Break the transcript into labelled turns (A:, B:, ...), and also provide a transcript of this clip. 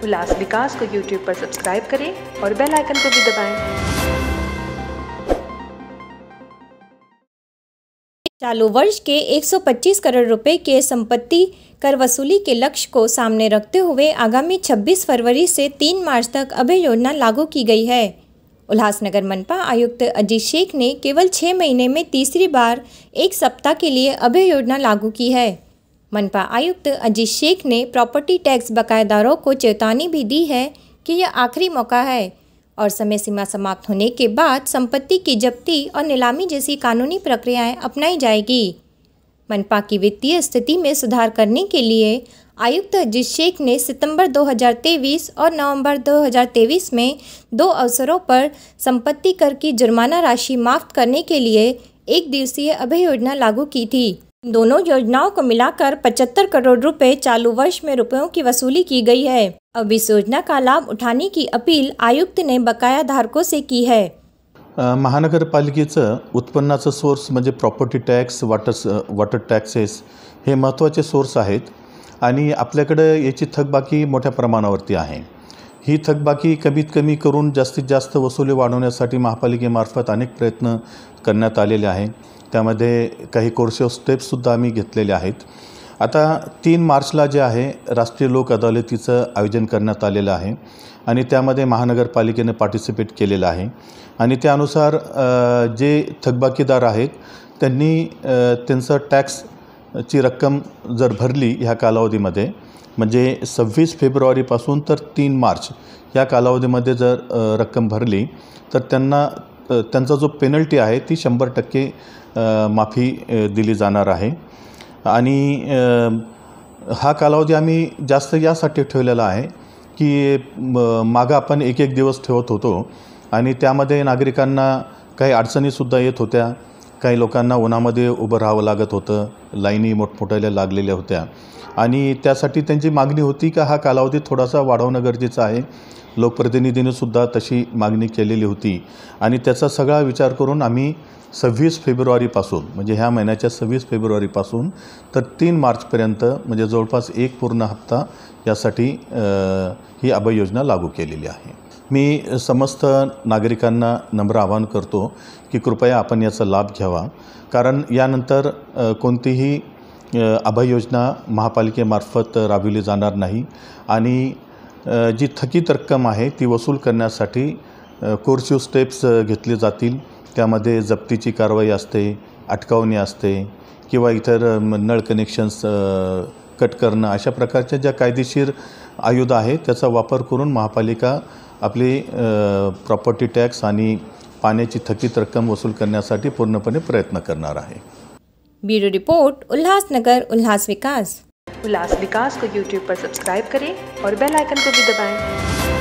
A: उल्लास विकास को YouTube पर subscribe करें और बेल आइकन को भी दबाएं।
B: चालू वर्ष के 125 करोड़ रुपए के संपत्ति कर वसूली के लक्ष्य को सामने रखते हुए आगामी 26 फरवरी से 3 मार्च तक अभय योजना लागू की गई है। उल्लासनगर मनपा आयुक्त अजीत शेख ने केवल 6 महीने में तीसरी बार एक सप्ताह के लिए अभय योजना लागू की है। मनपा आयुक्त अजीत शेख ने प्रॉपर्टी टैक्स बकायेदारों को चेतावनी भी दी है कि यह आखिरी मौका है और समय सीमा समाप्त होने के बाद संपत्ति की जब्ती और नीलामी जैसी कानूनी प्रक्रियाएं अपनाई जाएगी। मनपा की वित्तीय स्थिति में सुधार करने के लिए आयुक्त अजीत शेख ने सितंबर 2023 और नवंबर 2023 में 2 अवसरों पर संपत्ति कर की जुर्माना राशि माफ करने के लिए 1 दिवसीय अभय योजना लागू की थी। दोनों योजनाओं को मिलाकर 75 करोड़ रुपए चालू वर्ष में रुपयों की वसूली की गई है। अब इस योजना का लाभ उठाने की अपील आयुक्त ने बकाया धारकों से की है।
C: महानगरपालिकेचं उत्पन्नाचं सोर्स म्हणजे प्रॉपर्टी टॅक्स, वॉटर टॅक्सेस हे महत्त्वाचे सोर्स आहेत आणि आपल्याकडे याची थकबाकी मोठ्या प्रमाणावरती आहे। ही थकबाकी कमीत कमी करून जास्तीत जास्त वसुली वाढवण्यासाठी महापालिकेमार्फत अनेक प्रयत्न करण्यात आलेले आहे। त्यामध्ये काही कोर्स ऑफ स्टेप्ससुद्धा आम्ही घेतलेले आहेत। आता 3 मार्चला जे आहे राष्ट्रीय लोक अदालतीचं आयोजन करण्यात आलेलं आहे आणि त्यामध्ये महानगरपालिकेने पार्टिसिपेट केलेलं आहे आणि त्यानुसार जे थकबाकीदार आहेत त्यांनी त्यांचं टॅक्सची रक्कम जर भरली ह्या कालावधीमध्ये म्हणजे 26 फेब्रुवारीपासून तर 3 मार्च या कालावधीमध्ये जर रक्कम भरली तर त्यांचा जो पेनल्टी आहे ती 100% माफी दिली जाणार आहे आणि हा कालावधी आम्ही जास्त यासाठी ठेवलेला आहे की मागं आपण एक दिवस ठेवत होतो आणि त्यामध्ये नागरिकांना काही अडचणीसुद्धा येत होत्या। काही लोकांना उन्हामध्ये उभं राहावं लागत होतं, लाईनी मोठमोठ्या लागलेल्या होत्या आणि त्यासाठी त्यांची मागणी होती की हा कालावधी थोडासा वाढवणं गरजेचं आहे। लोकप्रतिनिधींनीसुद्धा तशी मागणी केलेली होती आणि त्याचा सगळा विचार करून आम्ही 26 फेब्रुवारीपासून म्हणजे ह्या महिन्याच्या 26 फेब्रुवारीपासून तर 3 मार्चपर्यंत म्हणजे जवळपास एक पूर्ण हप्ता यासाठी ही अभय योजना लागू केलेली आहे। मी समस्त नागरिकांना नम्र आवाहन करतो की कृपया आपण याचा लाभ घ्यावा, कारण यानंतर कोणतीही अभय योजना महापालिकेमार्फत राबविली जाणार नाही आणि जी थकीत रक्कम आहे ती वसूल करण्यासाठी कोर्सिव स्टेप्स घेतले जातील। त्यामध्ये जप्तीची कारवाई असते, अटकावणी असते किंवा इतर नळ कनेक्शन्स कट करणं अशा प्रकारच्या ज्या कायदेशीर आयुध आहेत त्याचा वापर करून महापालिका आपली प्रॉपर्टी टॅक्स आणि पाण्याची थकीत रक्कम वसूल करण्यासाठी पूर्णपणे प्रयत्न करणार आहे।
B: ब्यूरो रिपोर्ट, उल्लासनगर, उल्लास विकास।
A: उल्लास विकास को YouTube पर सब्सक्राइब करें और बेल आइकन को भी दबाएं।